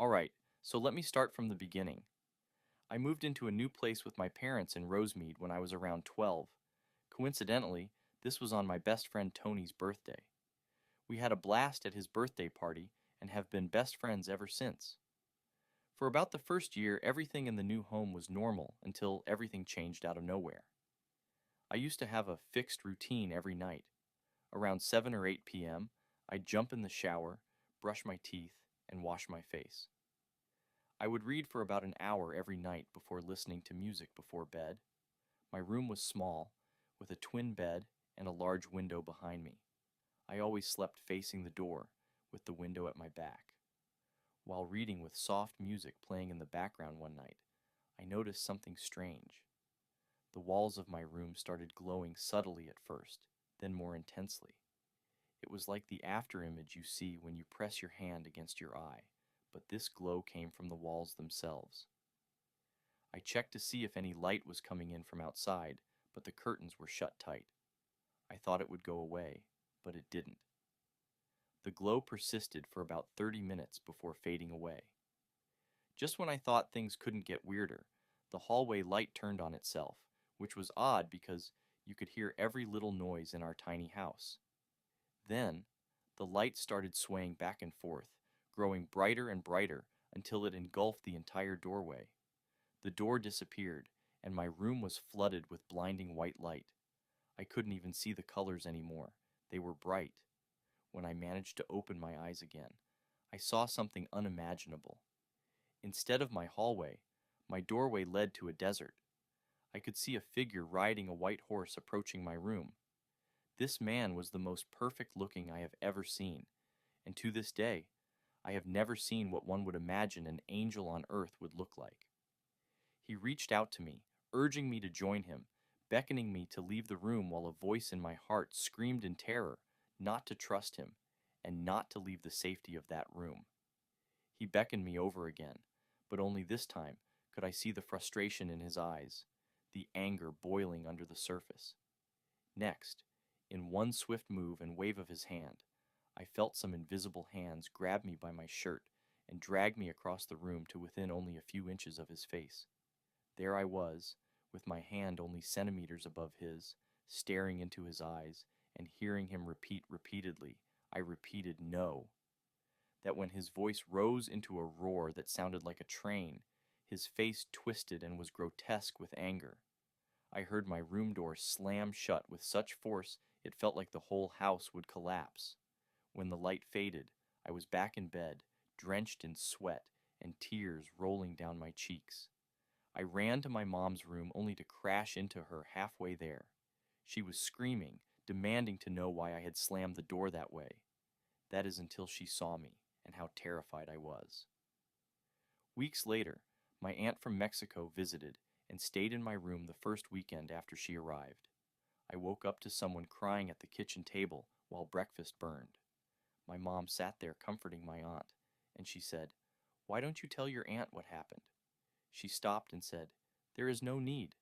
Alright, so let me start from the beginning. I moved into a new place with my parents in Rosemead when I was around 12. Coincidentally, this was on my best friend Tony's birthday. We had a blast at his birthday party and have been best friends ever since. For about the first year, everything in the new home was normal until everything changed out of nowhere. I used to have a fixed routine every night. Around 7 or 8 p.m., I'd jump in the shower, brush my teeth, and wash my face. I would read for about an hour every night before listening to music before bed. My room was small, with a twin bed and a large window behind me. I always slept facing the door, with the window at my back. While reading with soft music playing in the background one night, I noticed something strange. The walls of my room started glowing subtly at first, then more intensely. It was like the afterimage you see when you press your hand against your eye, but this glow came from the walls themselves. I checked to see if any light was coming in from outside, but the curtains were shut tight. I thought it would go away, but it didn't. The glow persisted for about 30 minutes before fading away. Just when I thought things couldn't get weirder, the hallway light turned on itself, which was odd because you could hear every little noise in our tiny house. Then, the light started swaying back and forth, growing brighter and brighter until it engulfed the entire doorway. The door disappeared, and my room was flooded with blinding white light. I couldn't even see the colors anymore. They were bright. When I managed to open my eyes again, I saw something unimaginable. Instead of my hallway, my doorway led to a desert. I could see a figure riding a white horse approaching my room. This man was the most perfect looking I have ever seen, and to this day, I have never seen what one would imagine an angel on earth would look like. He reached out to me, urging me to join him, beckoning me to leave the room while a voice in my heart screamed in terror not to trust him and not to leave the safety of that room. He beckoned me over again, but only this time could I see the frustration in his eyes, the anger boiling under the surface. Next, in one swift move and wave of his hand, I felt some invisible hands grab me by my shirt and drag me across the room to within only a few inches of his face. There I was, with my hand only centimeters above his, staring into his eyes and hearing him repeat repeatedly, I repeated no. That when his voice rose into a roar that sounded like a train, his face twisted and was grotesque with anger. I heard my room door slam shut with such force it felt like the whole house would collapse. When the light faded, I was back in bed, drenched in sweat and tears rolling down my cheeks. I ran to my mom's room only to crash into her halfway there. She was screaming, demanding to know why I had slammed the door that way. That is until she saw me and how terrified I was. Weeks later, my aunt from Mexico visited and stayed in my room the first weekend after she arrived. I woke up to someone crying at the kitchen table while breakfast burned. My mom sat there comforting my aunt, and she said, "Why don't you tell your aunt what happened?" She stopped and said, "There is no need.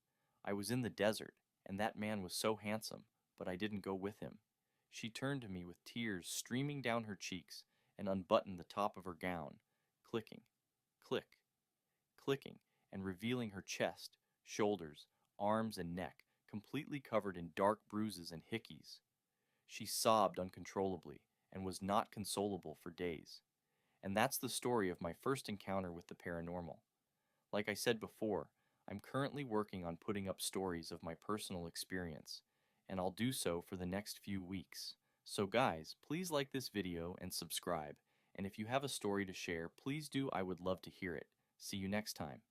I was in the desert, and that man was so handsome, but I didn't go with him." She turned to me with tears streaming down her cheeks and unbuttoned the top of her gown, clicking, click, clicking, and revealing her chest, shoulders, arms, and neck, completely covered in dark bruises and hickeys. She sobbed uncontrollably and was not consolable for days. And that's the story of my first encounter with the paranormal. Like I said before, I'm currently working on putting up stories of my personal experience, and I'll do so for the next few weeks. So guys, please like this video and subscribe, and if you have a story to share, please do. I would love to hear it. See you next time.